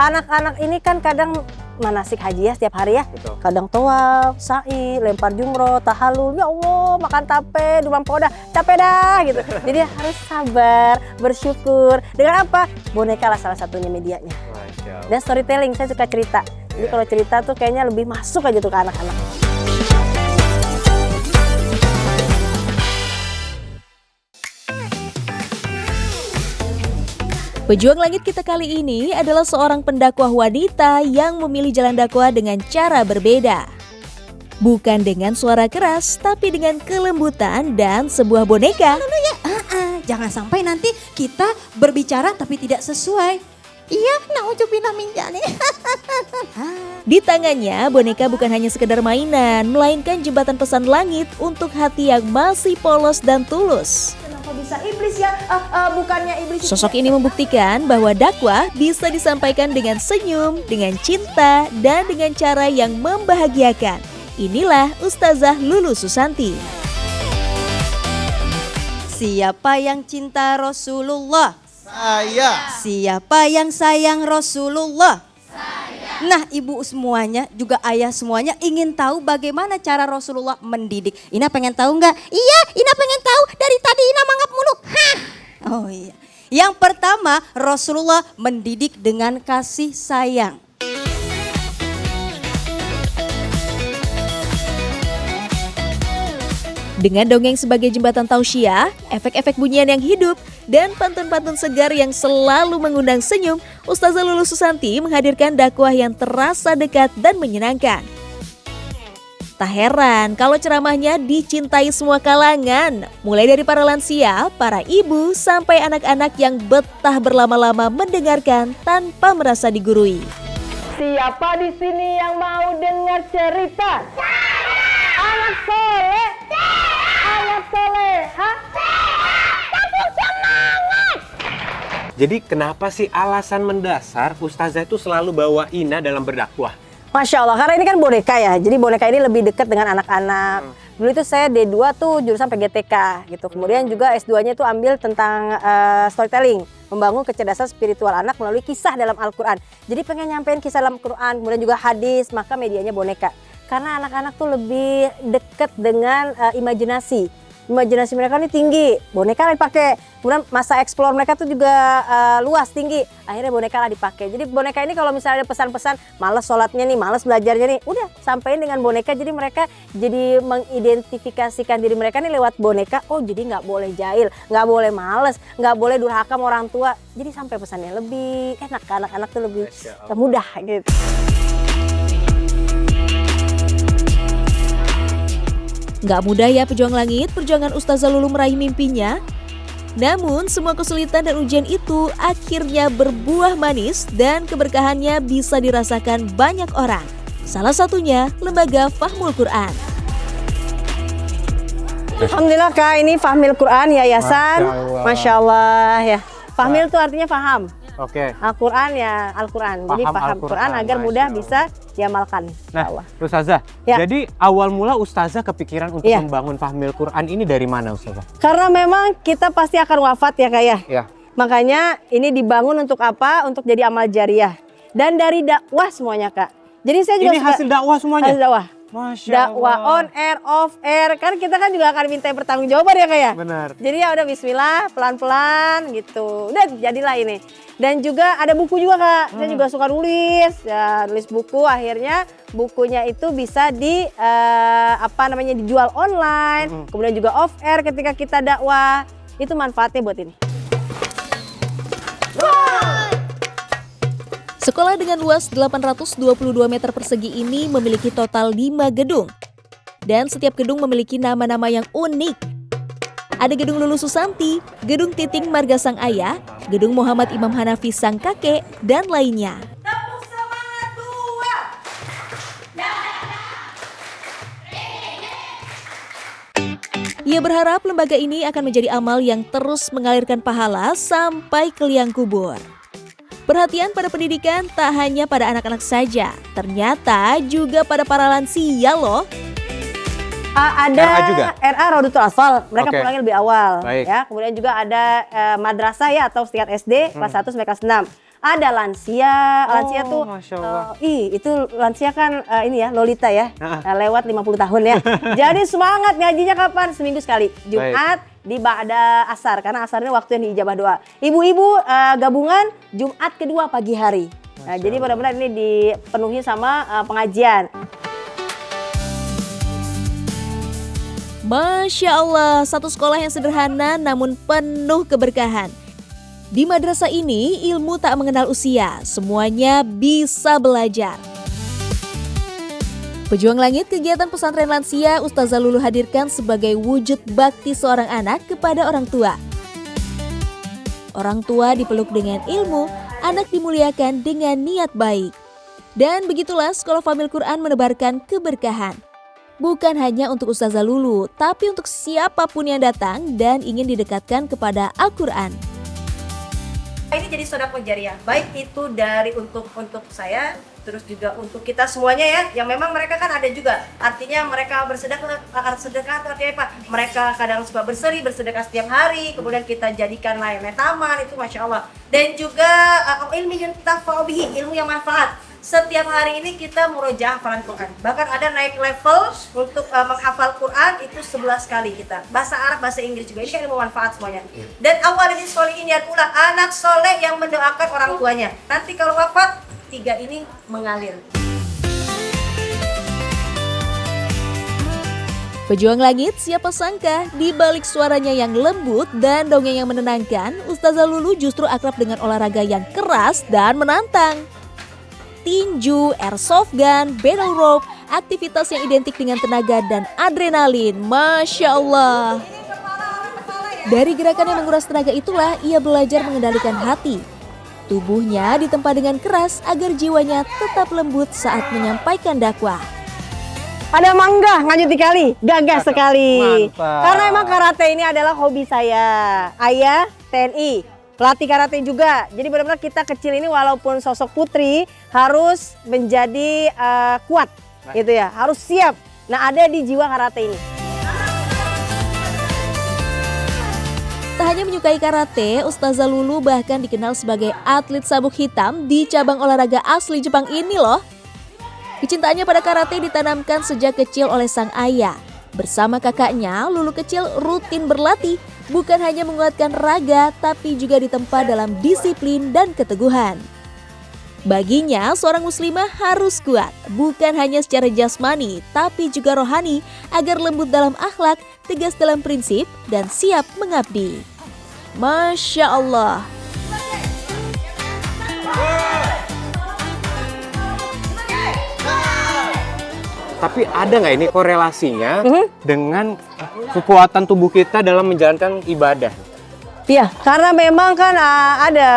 anak-anak ini kan kadang manasik haji ya setiap hari ya. Betul. Kadang tawaf, sa'i, lempar jumroh, tahalul. Ya Allah, makan tape, dumam poda, capek dah gitu. Jadi harus sabar, bersyukur. Dengan apa? Boneka lah salah satunya medianya. Masya Allah. Dan storytelling, saya suka cerita. Jadi kalau cerita tuh kayaknya lebih masuk aja tuh ke anak-anak. Pejuang langit kita kali ini adalah seorang pendakwah wanita yang memilih jalan dakwah dengan cara berbeda. Bukan dengan suara keras, tapi dengan kelembutan dan sebuah boneka. Jangan sampai nanti kita berbicara tapi tidak sesuai. Iya, na'udzubillah min dzalik. Di tangannya, boneka bukan hanya sekedar mainan, melainkan jembatan pesan langit untuk hati yang masih polos dan tulus. Kenapa bisa iblis ya? Bukannya iblis. Sosok ini membuktikan bahwa dakwah bisa disampaikan dengan senyum, dengan cinta, dan dengan cara yang membahagiakan. Inilah Ustazah Lulu Susanti. Siapa yang cinta Rasulullah? Saya. Siapa yang sayang Rasulullah? Saya. Nah, ibu semuanya, juga ayah semuanya ingin tahu bagaimana cara Rasulullah mendidik. Ina pengen tahu nggak? Iya, Ina pengen tahu. Dari tadi Ina manggap mulu. Hah. Oh iya. Yang pertama, Rasulullah mendidik dengan kasih sayang. Dengan dongeng sebagai jembatan tausiah, efek-efek bunyian yang hidup, dan pantun-pantun segar yang selalu mengundang senyum, Ustazah Lulu Susanti menghadirkan dakwah yang terasa dekat dan menyenangkan. Tak heran kalau ceramahnya dicintai semua kalangan, mulai dari para lansia, para ibu, sampai anak-anak yang betah berlama-lama mendengarkan tanpa merasa digurui. Siapa di sini yang mau dengar cerita? Anak soleh. Anak soleh. Hah? Kampung semangat. Jadi kenapa sih alasan mendasar Ustazah itu selalu bawa Ina dalam berdakwah? Masya Allah, karena ini kan boneka ya. Jadi boneka ini lebih dekat dengan anak-anak. Dulu itu saya D2 tuh jurusan PGTK gitu. Kemudian juga S2-nya tuh ambil tentang storytelling. Membangun kecerdasan spiritual anak melalui kisah dalam Al-Quran. Jadi pengen nyampein kisah dalam Al-Quran, kemudian juga hadis, maka medianya boneka. Karena anak-anak tuh lebih dekat dengan imajinasi. Imajinasi mereka ini tinggi, boneka lah dipakai. Kemudian masa explore mereka tuh juga luas, tinggi. Akhirnya boneka lah dipakai. Jadi boneka ini kalau misalnya ada pesan-pesan, males sholatnya nih, males belajarnya nih, udah sampein dengan boneka. Jadi mereka jadi mengidentifikasikan diri mereka nih lewat boneka. Oh jadi nggak boleh jahil, nggak boleh males, nggak boleh durhaka sama orang tua. Jadi sampai pesannya lebih enak, anak-anak tuh lebih mudah gitu. Nggak mudah ya pejuang langit, perjuangan Ustazah Lulu meraih mimpinya. Namun semua kesulitan dan ujian itu akhirnya berbuah manis dan keberkahannya bisa dirasakan banyak orang. Salah satunya Lembaga Fahmul Quran. Alhamdulillah Kak, ini Fahmil Quran Yayasan. Masya Allah ya. Fahmil itu artinya faham. Oke. Al-Quran ya Al-Quran. Jadi Paham paham Al-Quran, Quran agar mudah Masya bisa diamalkan. Nah, Allah. Ustazah, Ya. jadi awal mula Ustazah kepikiran untuk Iya. membangun Fahmil Quran ini dari mana Ustazah? Karena memang kita pasti akan wafat ya Kak ya. Ya. Makanya ini dibangun untuk apa? Untuk jadi amal jariah. Dan dari dakwah semuanya Kak. Jadi saya juga Ini suka hasil dakwah semuanya? hasil dakwah. Masya Dakwah Allah. on air, off air. Kan kita kan juga akan minta pertanggungjawaban ya Kak ya. Benar. Jadi ya udah bismillah, pelan-pelan gitu. Udah jadilah ini. Dan juga ada buku juga Kak. Saya juga suka nulis. Ya, nulis buku, akhirnya bukunya itu bisa dijual online. Kemudian juga off air ketika kita dakwah. Itu manfaatnya buat ini. Sekolah dengan luas 822 meter persegi ini memiliki total 5 gedung. Dan setiap gedung memiliki nama-nama yang unik. Ada Gedung Lulu Susanti, Gedung Titing Marga Sang Ayah, Gedung Muhammad Imam Hanafi Sang Kakek, dan lainnya. Ia berharap lembaga ini akan menjadi amal yang terus mengalirkan pahala sampai ke liang kubur. Perhatian pada pendidikan tak hanya pada anak-anak saja, ternyata juga pada para lansia loh. Ada RA juga? RA Rodatul Atfal, mereka Oke. pulangnya lebih awal. Baik. Ya, kemudian juga ada madrasah ya atau tingkat SD kelas 1 sampai kelas 6. Ada lansia, lansia tuh, Masya Allah. itu lansia kan ini ya, Lolita ya, lewat 50 tahun ya. Jadi semangat ngajinya kapan? Seminggu sekali, Jumat di ba'da asar, karena asar ini waktu yang diijabah doa. Ibu-ibu gabungan Jumat kedua pagi hari. Nah, jadi benar-benar ini dipenuhi sama pengajian. Masya Allah, satu sekolah yang sederhana namun penuh keberkahan. Di madrasah ini, ilmu tak mengenal usia, semuanya bisa belajar. Pejuang Langit, kegiatan pesantren lansia Ustazah Lulu hadirkan sebagai wujud bakti seorang anak kepada orang tua. Orang tua dipeluk dengan ilmu, anak dimuliakan dengan niat baik. Dan begitulah Sekolah Famil Quran menebarkan keberkahan. Bukan hanya untuk Ustazah Lulu, tapi untuk siapapun yang datang dan ingin didekatkan kepada Al-Quran. Ini jadi sedekah jariah, baik itu dari untuk saya, terus juga untuk kita semuanya ya, yang memang mereka kan ada juga, artinya mereka bersedekah itu artinya apa? Mereka kadang suka bersedekah setiap hari, kemudian kita jadikan layaknya taman, itu Masya Allah. Dan juga ilmu yang tafa'ubihi, ilmu yang manfaat. Setiap hari ini kita murojaah hafalan Quran. Bahkan ada naik level untuk menghafal Quran itu 11 kali kita. Bahasa Arab, bahasa Inggris juga. Ini kan ilmu manfaat semuanya. Dan awal ini solihin ya pula anak soleh yang mendoakan orang tuanya. Nanti kalau wafat, 3 ini mengalir. Pejuang Langit, siapa sangka di balik suaranya yang lembut dan dongeng yang menenangkan, Ustazah Lulu justru akrab dengan olahraga yang keras dan menantang. Tinju, airsoft gun, battle rope, aktivitas yang identik dengan tenaga dan adrenalin. Masya Allah. Dari gerakan yang menguras tenaga itulah ia belajar mengendalikan hati. Tubuhnya ditempa dengan keras agar jiwanya tetap lembut saat menyampaikan dakwah. Ada mangga ngajuti kali, gagah sekali. Mantap. Karena emang karate ini adalah hobi saya. Ayah TNI, pelatih karate juga. Jadi benar-benar kita kecil ini walaupun sosok putri harus menjadi kuat, gitu ya. Harus siap. Nah, ada di jiwa karate ini. Tak hanya menyukai karate, Ustazah Lulu bahkan dikenal sebagai atlet sabuk hitam di cabang olahraga asli Jepang ini loh. Kecintaannya pada karate ditanamkan sejak kecil oleh sang ayah. Bersama kakaknya, Lulu kecil rutin berlatih, bukan hanya menguatkan raga, tapi juga ditempa dalam disiplin dan keteguhan. Baginya, seorang muslimah harus kuat, bukan hanya secara jasmani, tapi juga rohani, agar lembut dalam akhlak, tegas dalam prinsip, dan siap mengabdi. Masya Allah. Tapi ada nggak ini korelasinya dengan kekuatan tubuh kita dalam menjalankan ibadah? Iya, karena memang kan ada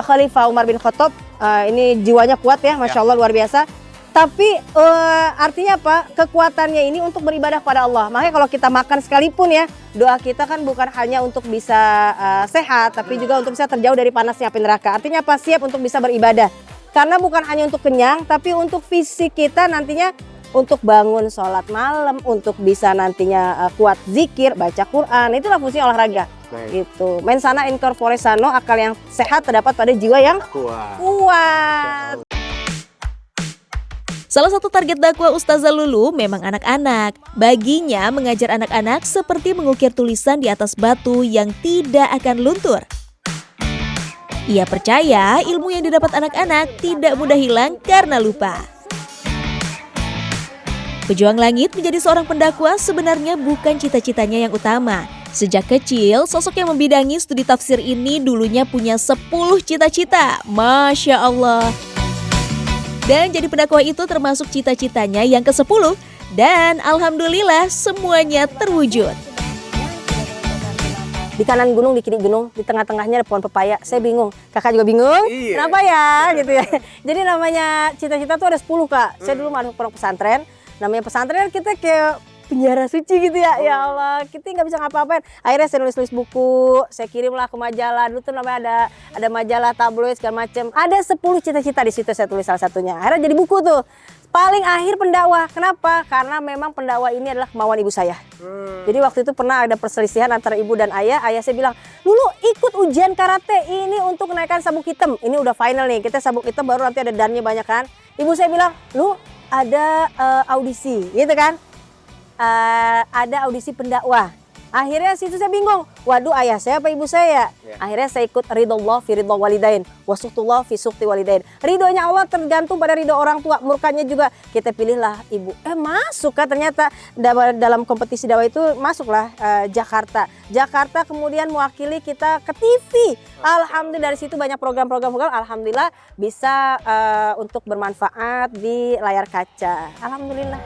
Khalifah Umar bin Khattab, ini jiwanya kuat ya, Masya Allah luar biasa. Tapi artinya apa? Kekuatannya ini untuk beribadah pada Allah. Makanya kalau kita makan sekalipun ya, doa kita kan bukan hanya untuk bisa sehat, tapi juga untuk bisa terjauh dari panasnya api neraka. Artinya apa? Siap untuk bisa beribadah. Karena bukan hanya untuk kenyang, tapi untuk fisik kita nantinya untuk bangun sholat malam, untuk bisa nantinya kuat zikir, baca Quran. Itulah fungsi olahraga. Gitu. Mens sana in corpore sano, akal yang sehat terdapat pada jiwa yang kuat. Salah satu target dakwah Ustazah Lulu memang anak-anak. Baginya mengajar anak-anak seperti mengukir tulisan di atas batu yang tidak akan luntur. Ia percaya ilmu yang didapat anak-anak tidak mudah hilang karena lupa. Pejuang Langit menjadi seorang pendakwah sebenarnya bukan cita-citanya yang utama. Sejak kecil, sosok yang membidangi studi tafsir ini dulunya punya 10 cita-cita. Masya Allah. Dan jadi pendakwah itu termasuk cita-citanya yang ke-10. Dan alhamdulillah semuanya terwujud. Di kanan gunung, di kiri gunung, di tengah-tengahnya ada pohon pepaya. Saya bingung, kakak juga bingung. Iya. Kenapa ya? Gitu ya. Jadi namanya cita-cita tuh ada 10 kak. Saya dulu masuk pondok pesantren. Namanya pesantren kita kayak penjara suci gitu ya. Ya Allah, kita nggak bisa ngapa-ngapain. Akhirnya saya nulis buku, saya kirimlah ke majalah. Dulu tuh namanya ada majalah tabloid segala macam. Ada 10 cita-cita di situ saya tulis salah satunya. Akhirnya jadi buku tuh. Paling akhir pendakwah. Kenapa? Karena memang pendakwah ini adalah kemauan ibu saya. Jadi waktu itu pernah ada perselisihan antara ibu dan ayah. Ayah saya bilang, "Lulu ikut ujian karate ini untuk menaikkan sabuk hitam. Ini udah final nih. Kita sabuk hitam baru nanti ada dannya banyak kan." Ibu saya bilang, "Lu ada audisi." Gitu kan? Ada audisi pendakwah. Akhirnya situ saya bingung. Waduh, ayah saya apa ibu saya? Akhirnya saya ikut ridhollah fi ridho walidain, wasuhtullah fi suhti walidain. Ridhonya Allah tergantung pada ridho orang tua, murkanya juga. Kita pilihlah ibu. Masuk kan ternyata dalam kompetisi dakwah itu masuklah Jakarta. Jakarta kemudian mewakili kita ke TV. Alhamdulillah dari situ banyak program-program. Alhamdulillah bisa untuk bermanfaat di layar kaca. Alhamdulillah.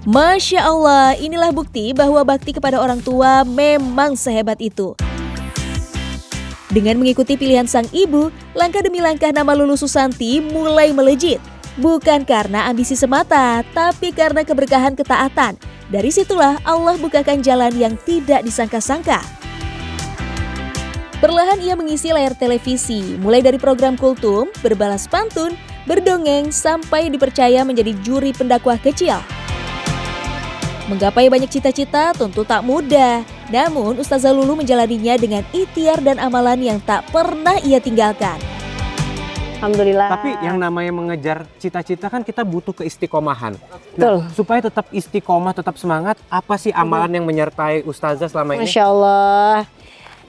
Masya Allah, inilah bukti bahwa bakti kepada orang tua memang sehebat itu. Dengan mengikuti pilihan sang ibu, langkah demi langkah nama Lulu Susanti mulai melejit. Bukan karena ambisi semata, tapi karena keberkahan ketaatan. Dari situlah Allah bukakan jalan yang tidak disangka-sangka. Perlahan ia mengisi layar televisi, mulai dari program kultum, berbalas pantun, berdongeng, sampai dipercaya menjadi juri pendakwah kecil. Menggapai banyak cita-cita tentu tak mudah, namun Ustazah Lulu menjalaninya dengan ikhtiar dan amalan yang tak pernah ia tinggalkan. Alhamdulillah. Tapi yang namanya mengejar cita-cita kan kita butuh keistiqomahan. Betul. Supaya tetap istiqomah, tetap semangat, apa sih amalan yang menyertai Ustazah selama ini? Masya Allah.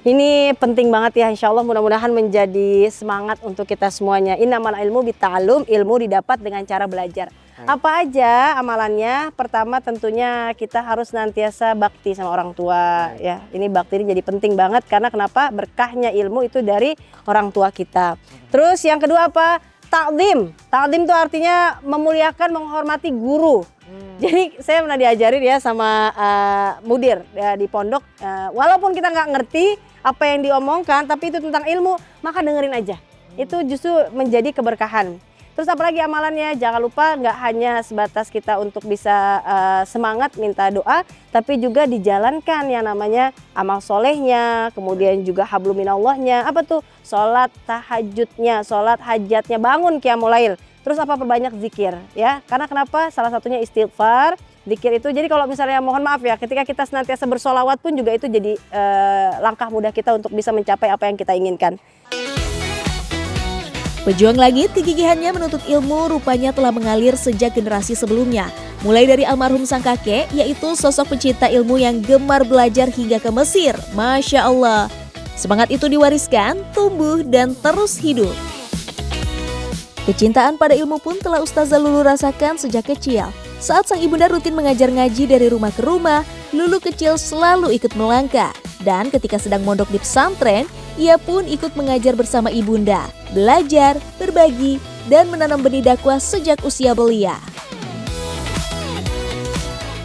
Ini penting banget ya, insya Allah mudah-mudahan menjadi semangat untuk kita semuanya. Innamal ilmu bitta'allum, ilmu didapat dengan cara belajar. Apa aja amalannya? Pertama tentunya kita harus nantiasa bakti sama orang tua ya. Ini bakti ini jadi penting banget karena kenapa? Berkahnya ilmu itu dari orang tua kita. Terus yang kedua apa? Ta'zim. Ta'zim itu artinya memuliakan, menghormati guru. Jadi saya pernah diajarin ya sama mudir ya, di pondok. Walaupun kita nggak ngerti apa yang diomongkan, tapi itu tentang ilmu, maka dengerin aja. Itu justru menjadi keberkahan. Terus apalagi amalannya, jangan lupa nggak hanya sebatas kita untuk bisa semangat minta doa, tapi juga dijalankan yang namanya amal solehnya, kemudian juga hablum minallahnya, apa tuh? Sholat tahajudnya, sholat hajatnya, bangun qiyamul lail. Terus apa perbanyak zikir ya, karena kenapa? Salah satunya istighfar, zikir itu. Jadi kalau misalnya mohon maaf ya, ketika kita senantiasa bersolawat pun juga itu jadi langkah mudah kita untuk bisa mencapai apa yang kita inginkan. Pejuang langit, kegigihannya menuntut ilmu rupanya telah mengalir sejak generasi sebelumnya. Mulai dari almarhum sang kakek, yaitu sosok pencinta ilmu yang gemar belajar hingga ke Mesir. Masya Allah. Semangat itu diwariskan, tumbuh, dan terus hidup. Kecintaan pada ilmu pun telah Ustazah Lulu rasakan sejak kecil. Saat sang ibunda rutin mengajar ngaji dari rumah ke rumah, Lulu kecil selalu ikut melangkah. Dan ketika sedang mondok di pesantren, ia pun ikut mengajar bersama ibunda, belajar, berbagi, dan menanam benih dakwah sejak usia belia.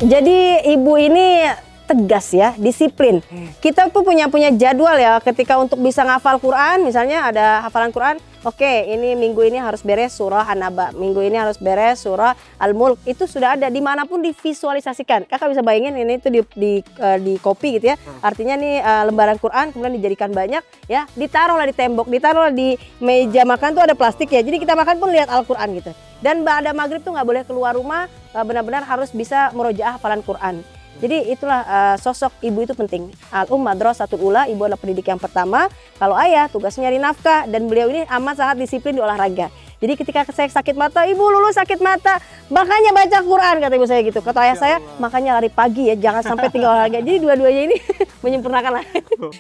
Jadi ibu ini tegas ya, disiplin. Kita tuh punya jadwal ya, ketika untuk bisa ngafal Quran, misalnya ada hafalan Quran, oke, ini minggu ini harus beres surah An-Naba, minggu ini harus beres surah Al-Mulk. Itu sudah ada dimanapun divisualisasikan. Kakak bisa bayangin ini tuh di copy gitu ya. Artinya nih lembaran Quran kemudian dijadikan banyak ya, ditaruhlah di tembok, ditaruhlah di meja makan tuh ada plastik ya. Jadi kita makan pun lihat Al-Quran gitu. Dan ba'da maghrib tuh nggak boleh keluar rumah, benar-benar harus bisa murojaah hafalan Quran. Jadi itulah sosok ibu itu penting. Madrasatul ula, ibu adalah pendidik yang pertama. Kalau ayah tugasnya nyari nafkah, dan beliau ini amat sangat disiplin di olahraga. Jadi ketika saya sakit mata, ibu Lulu sakit mata, makanya baca Quran, kata ibu saya gitu. Kata ayah saya, makanya lari pagi ya, jangan sampai tinggal olahraga. Jadi dua-duanya ini menyempurnakan lah.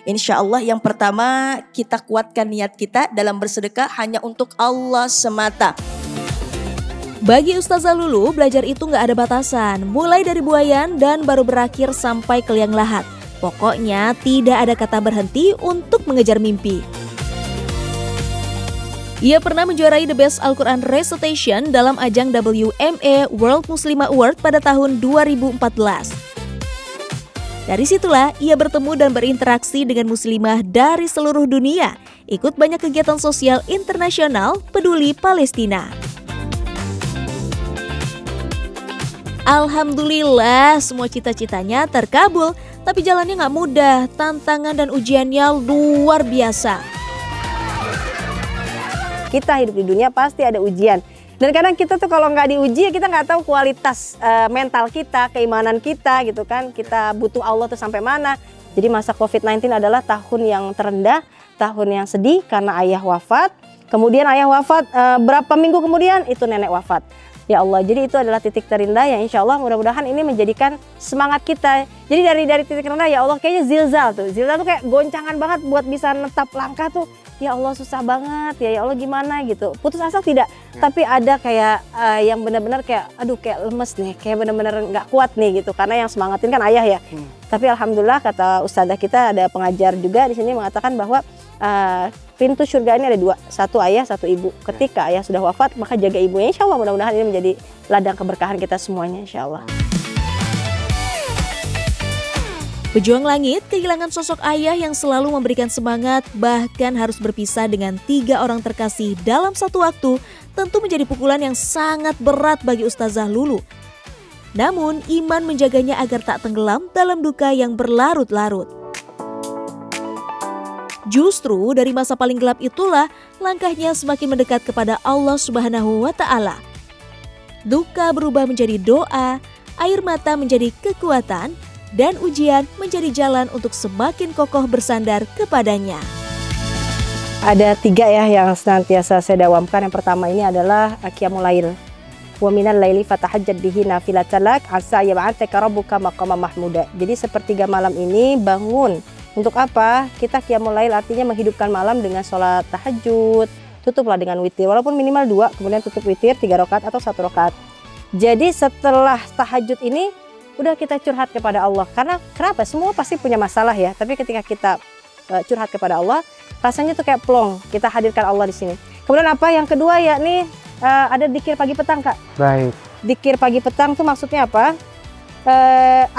Insya Allah yang pertama kita kuatkan niat kita dalam bersedekah hanya untuk Allah semata. Bagi Ustazah Lulu, belajar itu nggak ada batasan, mulai dari buayan dan baru berakhir sampai ke liang lahat. Pokoknya tidak ada kata berhenti untuk mengejar mimpi. Ia pernah menjuarai The Best Al-Quran Recitation dalam ajang WMA World Muslimah Award pada tahun 2014. Dari situlah ia bertemu dan berinteraksi dengan muslimah dari seluruh dunia, ikut banyak kegiatan sosial internasional peduli Palestina. Alhamdulillah semua cita-citanya terkabul, tapi jalannya nggak mudah, tantangan dan ujiannya luar biasa. Kita hidup di dunia pasti ada ujian. Dan kadang kita tuh kalau nggak diuji, kita nggak tahu kualitas mental kita, keimanan kita gitu kan. Kita butuh Allah tuh sampai mana. Jadi masa COVID-19 adalah tahun yang terendah, tahun yang sedih karena ayah wafat. Kemudian ayah wafat, berapa minggu kemudian itu nenek wafat. Ya Allah, jadi itu adalah titik terendah yang insya Allah mudah-mudahan ini menjadikan semangat kita. Jadi dari titik terendah, ya Allah kayaknya zilzal tuh kayak goncangan banget buat bisa netap langkah tuh. Ya Allah susah banget ya Allah gimana gitu. Putus asa tidak, tapi ada kayak yang benar-benar kayak aduh kayak lemes nih, kayak benar-benar nggak kuat nih gitu. Karena yang semangatin kan ayah ya. Tapi alhamdulillah kata ustadzah kita, ada pengajar juga di sini mengatakan bahwa pintu surga ini ada dua, satu ayah, satu ibu. Ketika ayah sudah wafat, maka jaga ibunya. Insya Allah mudah-mudahan ini menjadi ladang keberkahan kita semuanya insya Allah. Pejuang Langit kehilangan sosok ayah yang selalu memberikan semangat, bahkan harus berpisah dengan 3 orang terkasih dalam satu waktu, tentu menjadi pukulan yang sangat berat bagi Ustazah Lulu. Namun, iman menjaganya agar tak tenggelam dalam duka yang berlarut-larut. Justru dari masa paling gelap itulah langkahnya semakin mendekat kepada Allah Subhanahu wa Ta'ala. Duka berubah menjadi doa, air mata menjadi kekuatan, dan ujian menjadi jalan untuk semakin kokoh bersandar kepadanya. Ada 3 ya yang senantiasa saya dawamkan. Yang pertama ini adalah qiyamul lail. Wa minal laili fatahajjad bihi nafilatan lak asa yab'atsaka rabbuka maqaman mahmuda. Jadi sepertiga malam ini bangun. Untuk apa? Kita qiyamul lail artinya menghidupkan malam dengan sholat tahajud. Tutuplah dengan witir, walaupun minimal 2, kemudian tutup witir 3 rakaat atau 1 rakaat. Jadi setelah tahajud ini udah kita curhat kepada Allah. Karena kenapa? Semua pasti punya masalah ya. Tapi ketika kita curhat kepada Allah, rasanya tuh kayak plong. Kita hadirkan Allah di sini. Kemudian apa? Yang kedua yakni ada dzikir pagi petang, Kak. Baik. Dzikir pagi petang tuh maksudnya apa?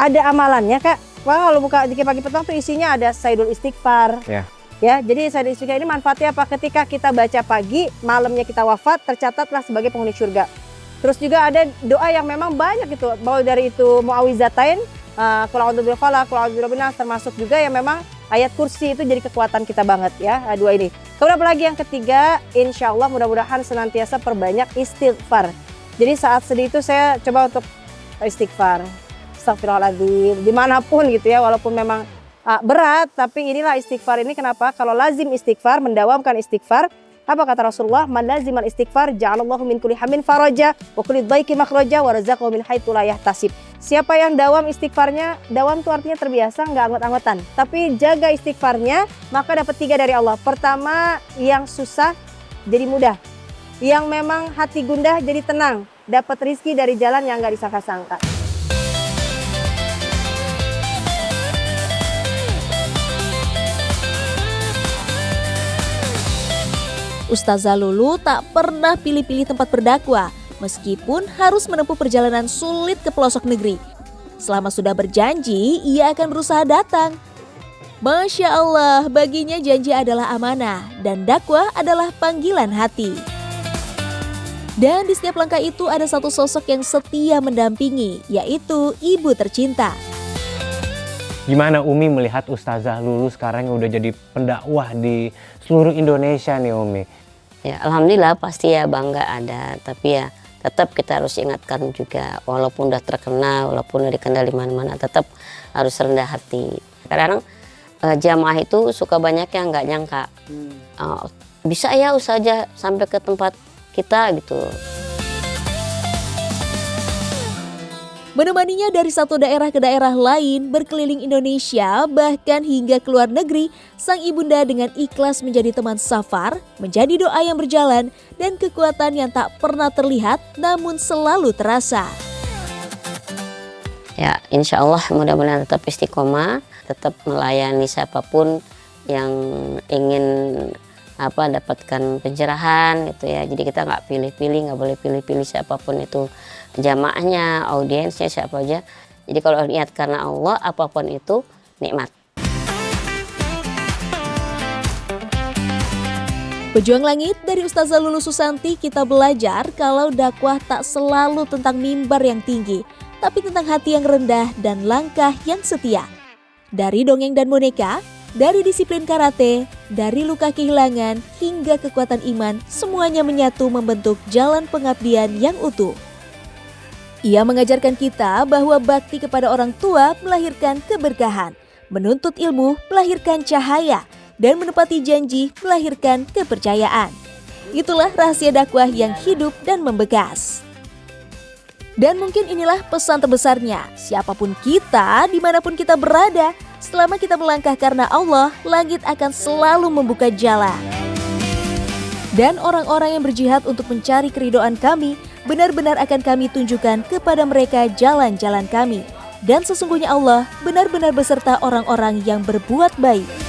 Ada amalannya, Kak. Wah, kalau buka dzikir pagi petang tuh isinya ada sayyidul istighfar. Ya. Ya, jadi sayyidul istighfar ini manfaatnya apa? Ketika kita baca pagi, malamnya kita wafat, tercatatlah sebagai penghuni surga. Terus juga ada doa yang memang banyak gitu, bahwa dari itu muawizatain, qul a'udzu birabbil falaq, qul a'udzu birabbin nas, termasuk juga yang memang ayat kursi itu jadi kekuatan kita banget ya, 2 ini. Kemudian apalagi yang ketiga, insya Allah mudah-mudahan senantiasa perbanyak istighfar. Jadi saat sedih itu saya coba untuk istighfar, astagfirullahaladzim, dimanapun gitu ya, walaupun memang berat, tapi inilah istighfar ini. Kenapa? Kalau lazim istighfar, mendawamkan istighfar, apa kata Rasulullah? Man lazimal istighfar ja'alallahu min kulli hammin faraja wa kulli dhaiki makhraja wa razaqahu min haitsu la yahtasib. Siapa yang dawam istighfarnya, dawam itu artinya terbiasa, nggak anggot-anggotan. Tapi jaga istighfarnya, maka dapat 3 dari Allah. Pertama, yang susah jadi mudah. Yang memang hati gundah jadi tenang. Dapat rizki dari jalan yang nggak disangka-sangka. Ustazah Lulu tak pernah pilih-pilih tempat berdakwah, meskipun harus menempuh perjalanan sulit ke pelosok negeri. Selama sudah berjanji, ia akan berusaha datang. Masya Allah, baginya janji adalah amanah, dan dakwah adalah panggilan hati. Dan di setiap langkah itu ada satu sosok yang setia mendampingi, yaitu ibu tercinta. Gimana Umi melihat Ustazah Lulu sekarang yang udah jadi pendakwah di seluruh Indonesia nih Umi? Ya, alhamdulillah pasti ya bangga ada, tapi ya tetap kita harus ingatkan juga, walaupun udah terkenal, walaupun udah dikenal di mana-mana, tetap harus rendah hati. Kadang jamaah itu suka banyak yang nggak nyangka, bisa ya ustazah sampai ke tempat kita gitu. Menemaninya dari satu daerah ke daerah lain, berkeliling Indonesia, bahkan hingga ke luar negeri, sang ibunda dengan ikhlas menjadi teman safar, menjadi doa yang berjalan, dan kekuatan yang tak pernah terlihat namun selalu terasa. Ya, insya Allah mudah-mudahan tetap istiqomah, tetap melayani siapapun yang ingin dapatkan pencerahan gitu ya. Jadi kita nggak pilih-pilih, nggak boleh pilih-pilih siapapun itu. Jamaahnya, audiensnya, siapa aja. Jadi kalau niat karena Allah, apapun itu nikmat. Pejuang Langit dari Ustazah Lulu Susanti, kita belajar kalau dakwah tak selalu tentang mimbar yang tinggi, tapi tentang hati yang rendah dan langkah yang setia. Dari dongeng dan boneka, dari disiplin karate, dari luka kehilangan, hingga kekuatan iman, semuanya menyatu membentuk jalan pengabdian yang utuh. Ia mengajarkan kita bahwa bakti kepada orang tua melahirkan keberkahan, menuntut ilmu melahirkan cahaya, dan menepati janji melahirkan kepercayaan. Itulah rahasia dakwah yang hidup dan membekas. Dan mungkin inilah pesan terbesarnya, siapapun kita, dimanapun kita berada, selama kita melangkah karena Allah, langit akan selalu membuka jalan. Dan orang-orang yang berjihad untuk mencari keridhaan kami, benar-benar akan kami tunjukkan kepada mereka jalan-jalan kami. Dan sesungguhnya Allah benar-benar beserta orang-orang yang berbuat baik.